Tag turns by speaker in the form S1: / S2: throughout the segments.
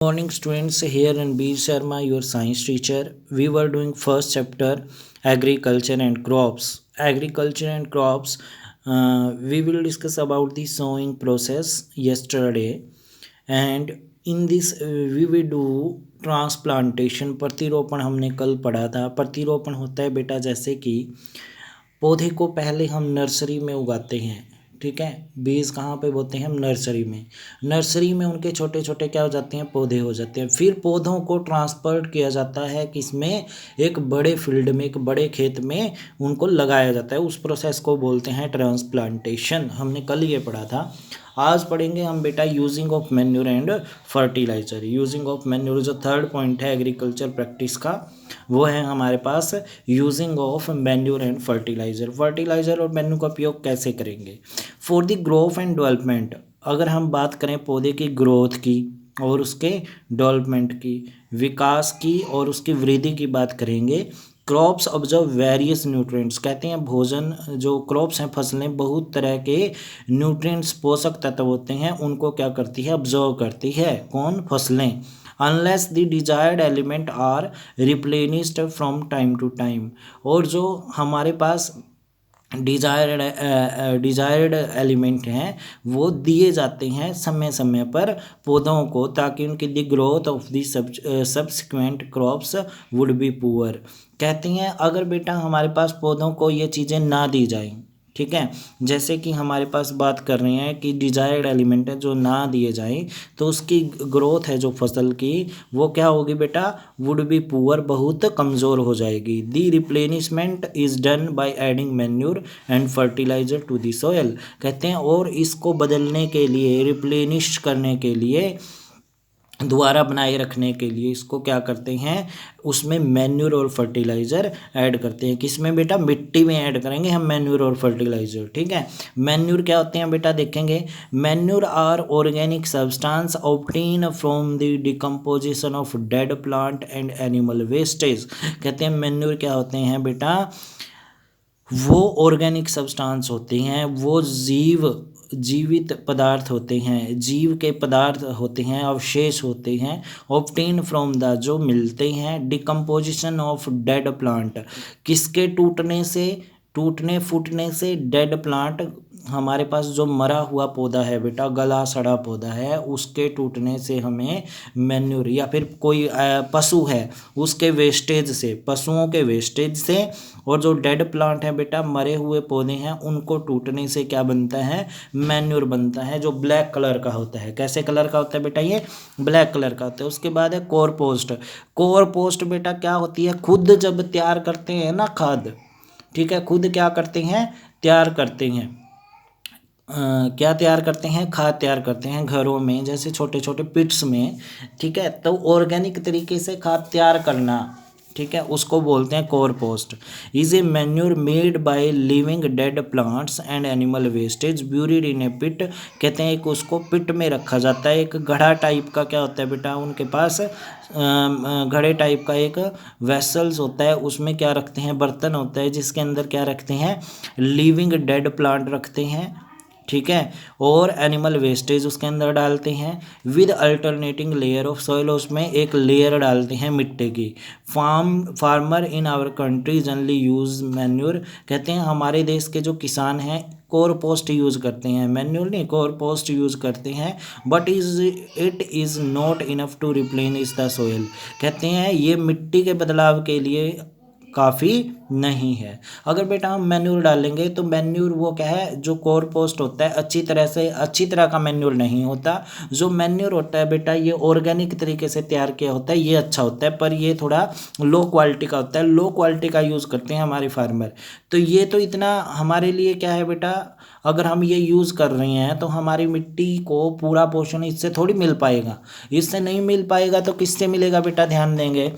S1: Morning students, here in B Sharma, your science teacher. We were doing first chapter agriculture and crops. Agriculture and crops. We will discuss about the sowing process yesterday, and in this we will do transplantation. प्रतिरोपण हमने कल पढ़ा था. प्रतिरोपण होता है बेटा जैसे कि पौधे को पहले हम नर्सरी में उगाते हैं. ठीक है, बीज कहाँ पे बोते हैं हम? नर्सरी में. नर्सरी में उनके छोटे छोटे क्या हो जाते हैं? पौधे हो जाते हैं. फिर पौधों को ट्रांसफर किया जाता है किसमें? एक बड़े फील्ड में, एक बड़े खेत में उनको लगाया जाता है. उस प्रोसेस को बोलते हैं ट्रांसप्लांटेशन. हमने कल ये पढ़ा था. आज पढ़ेंगे हम बेटा using of manure and fertiliser. Using of manure जो थर्ड पॉइंट है एग्रीकल्चर प्रैक्टिस का, वो है हमारे पास using of manure and fertiliser. Fertiliser और मैन्यूर का उपयोग कैसे करेंगे? For the growth and development. अगर हम बात करें पौधे की ग्रोथ की और उसके डेवलपमेंट की, विकास की और उसकी वृद्धि की बात करेंगे. Crops observe various nutrients. कहते हैं भोजन, जो क्रॉप्स हैं, फसलें बहुत तरह के न्यूट्रिएंट्स, पोषक तत्व होते हैं, उनको क्या करती है? ऑब्जर्व करती है. कौन? फसलें. Unless the desired element are replenished from time to time. और जो हमारे पास डिजायर्ड एलिमेंट हैं वो दिए जाते हैं समय समय पर पौधों को, ताकि उनकी the growth of the subsequent crops would be poor. कहते हैं अगर बेटा हमारे पास पौधों को ये चीज़ें ना दी जाएं, ठीक है, जैसे कि हमारे पास बात कर रहे हैं कि डिजायर्ड एलिमेंट है जो ना दिए जाएं, तो उसकी ग्रोथ है जो फसल की, वो क्या होगी बेटा? वुड बी पुअर, बहुत कमज़ोर हो जाएगी. The replenishment is done by adding manure and fertiliser to the soil. कहते हैं और इसको बदलने के लिए, रिप्लेनिश करने के लिए, दोबारा बनाए रखने के लिए इसको क्या करते हैं? उसमें मैन्यूर और फर्टिलाइज़र ऐड करते हैं. किस में बेटा? मिट्टी में ऐड करेंगे हम मैन्यूर और फर्टिलाइज़र. ठीक है, मैन्यूर क्या होते हैं बेटा? देखेंगे. Manure are organic substance obtain from the decomposition of dead plant and animal wastage. कहते हैं मैन्यूर क्या होते हैं बेटा? वो ऑर्गेनिक सब्सटेंस होते हैं, वो जीवित पदार्थ होते हैं, जीव के पदार्थ होते हैं, अवशेष होते हैं. ऑब्टेन फ्रॉम द, जो मिलते हैं, डिकम्पोजिशन ऑफ डेड प्लांट. किसके टूटने से? टूटने फूटने से. डेड प्लांट, हमारे पास जो मरा हुआ पौधा है बेटा, गला सड़ा पौधा है, उसके टूटने से हमें मैन्यूर, या फिर कोई पशु है उसके वेस्टेज से, पशुओं के वेस्टेज से, और जो डेड प्लांट है बेटा, मरे हुए पौधे हैं, उनको टूटने से क्या बनता है? मैन्यूर बनता है, जो ब्लैक कलर का होता है. कैसे कलर का होता है बेटा? ये ब्लैक कलर का होता है. उसके बाद है कोरपोस्ट. कोरपोस्ट बेटा क्या होती है? खुद जब तैयार करते हैं ना खाद, ठीक है, खुद क्या करते हैं? तैयार करते हैं. क्या तैयार करते हैं? खाद तैयार करते हैं घरों में, जैसे छोटे छोटे पिट्स में. ठीक है, तो ऑर्गेनिक तरीके से खाद तैयार करना, ठीक है, उसको बोलते हैं compost. Is a manure made by living dead plants and animal wastage buried in a pit. कहते हैं एक उसको पिट में रखा जाता है. एक घड़ा टाइप का क्या होता है बेटा उनके पास? घड़े टाइप का एक वेसल्स होता है, उसमें क्या रखते हैं? बर्तन होता है, जिसके अंदर क्या रखते हैं? लिविंग डेड प्लांट रखते हैं. ठीक है, और एनिमल वेस्टेज उसके अंदर डालते हैं. With alternating layer of soil, उसमें एक लेयर डालते हैं मिट्टी की. Farmer in our country generally use manure. कहते हैं हमारे देश के जो किसान हैं कोरपोस्ट यूज़ करते हैं, मैन्यूर नहीं, कोरपोस्ट यूज़ करते हैं. But it is not enough to replenish the soil. कहते हैं ये मिट्टी के बदलाव के लिए काफ़ी नहीं है. अगर बेटा हम मैन्यूर डालेंगे तो मैन्यूर वो क्या है? जो कोरपोस्ट होता है अच्छी तरह का मैन्यूर नहीं होता. जो मैन्यूर होता है बेटा ये ऑर्गेनिक तरीके से तैयार किया होता है, ये अच्छा होता है, पर ये थोड़ा लो क्वालिटी का होता है. लो क्वालिटी का यूज़ करते हैं हमारे फार्मर. तो ये तो इतना हमारे लिए क्या है बेटा? अगर हम ये यूज़ कर रहे हैं तो हमारी मिट्टी को पूरा पोषण इससे थोड़ी मिल पाएगा. इससे नहीं मिल पाएगा तो किससे मिलेगा बेटा? ध्यान देंगे.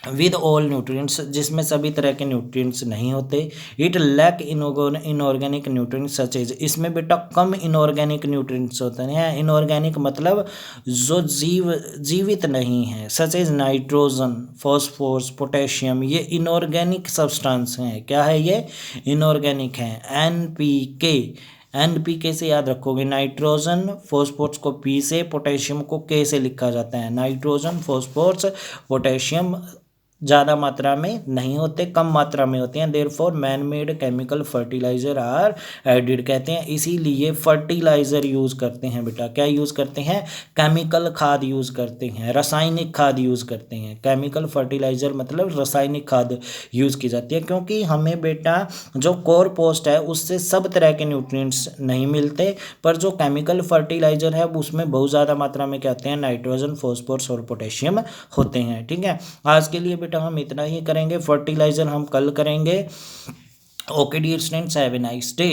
S1: विद ऑल न्यूट्रिएंट्स, जिसमें सभी तरह के न्यूट्रिएंट्स नहीं होते. It lack inorganic nutrients such as, इसमें बेटा कम इनऑर्गेनिक न्यूट्रिएंट्स होते हैं. इनऑर्गेनिक मतलब जो जीवित नहीं है. Such as nitrogen, phosphorus, potassium, ये इनऑर्गेनिक सब्सटेंस हैं. क्या है ये? इनऑर्गेनिक हैं. NPK, NP कैसे याद रखोगे, नाइट्रोजन फॉस्फोरस को P से, पोटेशियम को K से लिखा जाता है। नाइट्रोजन फॉस्फोरस पोटेशियम ज़्यादा मात्रा में नहीं होते, कम मात्रा में होते हैं। Therefore man made chemical fertilizer are added, कहते हैं इसीलिए फर्टिलाइजर यूज़ करते हैं बेटा। क्या यूज़ करते हैं, केमिकल खाद यूज़ करते हैं, रासायनिक खाद यूज़ करते हैं। केमिकल फर्टिलाइजर मतलब रासायनिक खाद यूज़ की जाती है, क्योंकि हमें बेटा जो कोर पोस्ट है उससे सब तरह के न्यूट्रिएंट्स नहीं मिलते, पर जो केमिकल फर्टिलाइजर है उसमें बहुत ज़्यादा मात्रा में क्या होते हैं, नाइट्रोजन फॉस्फोरस और पोटेशियम होते हैं। ठीक है, आज के लिए बेटा हम इतना ही करेंगे, फर्टिलाइजर हम कल करेंगे। Okay dear students, have a nice day.